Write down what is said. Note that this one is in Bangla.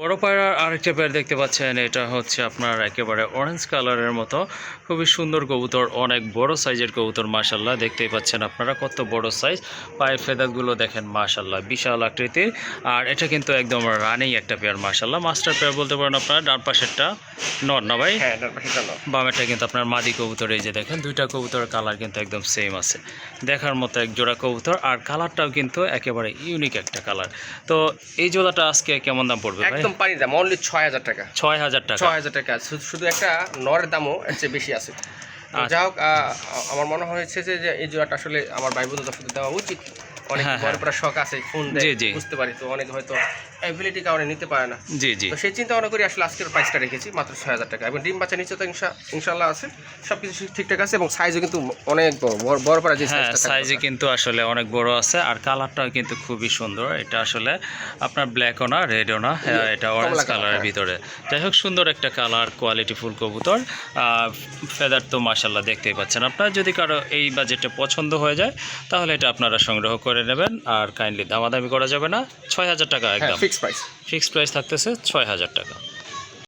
বড় পায়রার আরেকটা পেয়ার দেখতে পাচ্ছেন, এটা হচ্ছে আপনার একেবারে অরেঞ্জ কালারের মতো, খুবই সুন্দর কবুতর, অনেক বড় সাইজের কবুতর। মাশাল্লাহ দেখতেই পাচ্ছেন আপনারা কত বড় সাইজ, পায়ের ফেদারগুলো দেখেন মাশাল্লাহ বিশাল আকৃতির। আর এটা কিন্তু একদম রানিং একটা পেয়ার মাশাল্লাহ, মাস্টার পেয়ার বলতে পারেন আপনারা। ডান পাশেরটা নর না ভাই? হ্যাঁ, ডান পাশেরটা নর। বামেরটা কিন্তু আপনার মাদি কবুতর। এই যে দেখেন দুইটা কবুতরের কালার কিন্তু একদম সেম আছে, দেখার মতো এক জোড়া কবুতর। আর কালারটাও কিন্তু একেবারে ইউনিক একটা কালার। তো এই জোড়াটা আজকে কেমন দাম পড়বে ভাই? একদম পানির দাম, অনলি ৬,০০০ টাকা। ৬,০০০ টাকা? ৬,০০০ টাকা। শুধু একটা নরের দামও এর চেয়ে বেশি আছে। যা হোক, আমার মনে হয়েছে যে এই জোড়াটা আসলে আমার ভাই বোনদের সাথে দেওয়া উচিত। অনেক বড় বড় শখ আছে, ফোন দেয় বুঝতে পারি, তো অনেক হয়তো অ্যাবিলিটি কারণে নিতে পারে না। জি জি। তো সেই চিন্তা ভাবনা করি আসলে আজকের প্রাইসটা রেখেছি মাত্র ৬,০০০ টাকা। এবং ডিম বাচ্চা নিচে তো ইনশাল্লাহ আছে, সব কিছু ঠিকঠাক আছে। এবং সাইজও কিন্তু অনেক বড় বড় পারা, যে সাইজে কিন্তু আসলে অনেক বড় আছে। আর কালারটাও কিন্তু খুবই সুন্দর। এটা আসলে আপনার ব্ল্যাকও না রেডও না, এটা অরেঞ্জ কালারের ভিতরে। যাই হোক, সুন্দর একটা কালার, কোয়ালিটি ফুল কবুতর। ফেদার তো মাশাল্লাহ দেখতেই পাচ্ছেন আপনারা। যদি কারো এই বাজেটে পছন্দ হয়ে যায় তাহলে এটা আপনারা সংগ্রহ করে নেবেন। আর কাইন্ডলি দামাদামি করা যাবে না, ৬,০০০ টাকা একদম ফিক্সড প্রাইস। ফিক্সড প্রাইস থাকতেছে ৬,০০০ টাকা।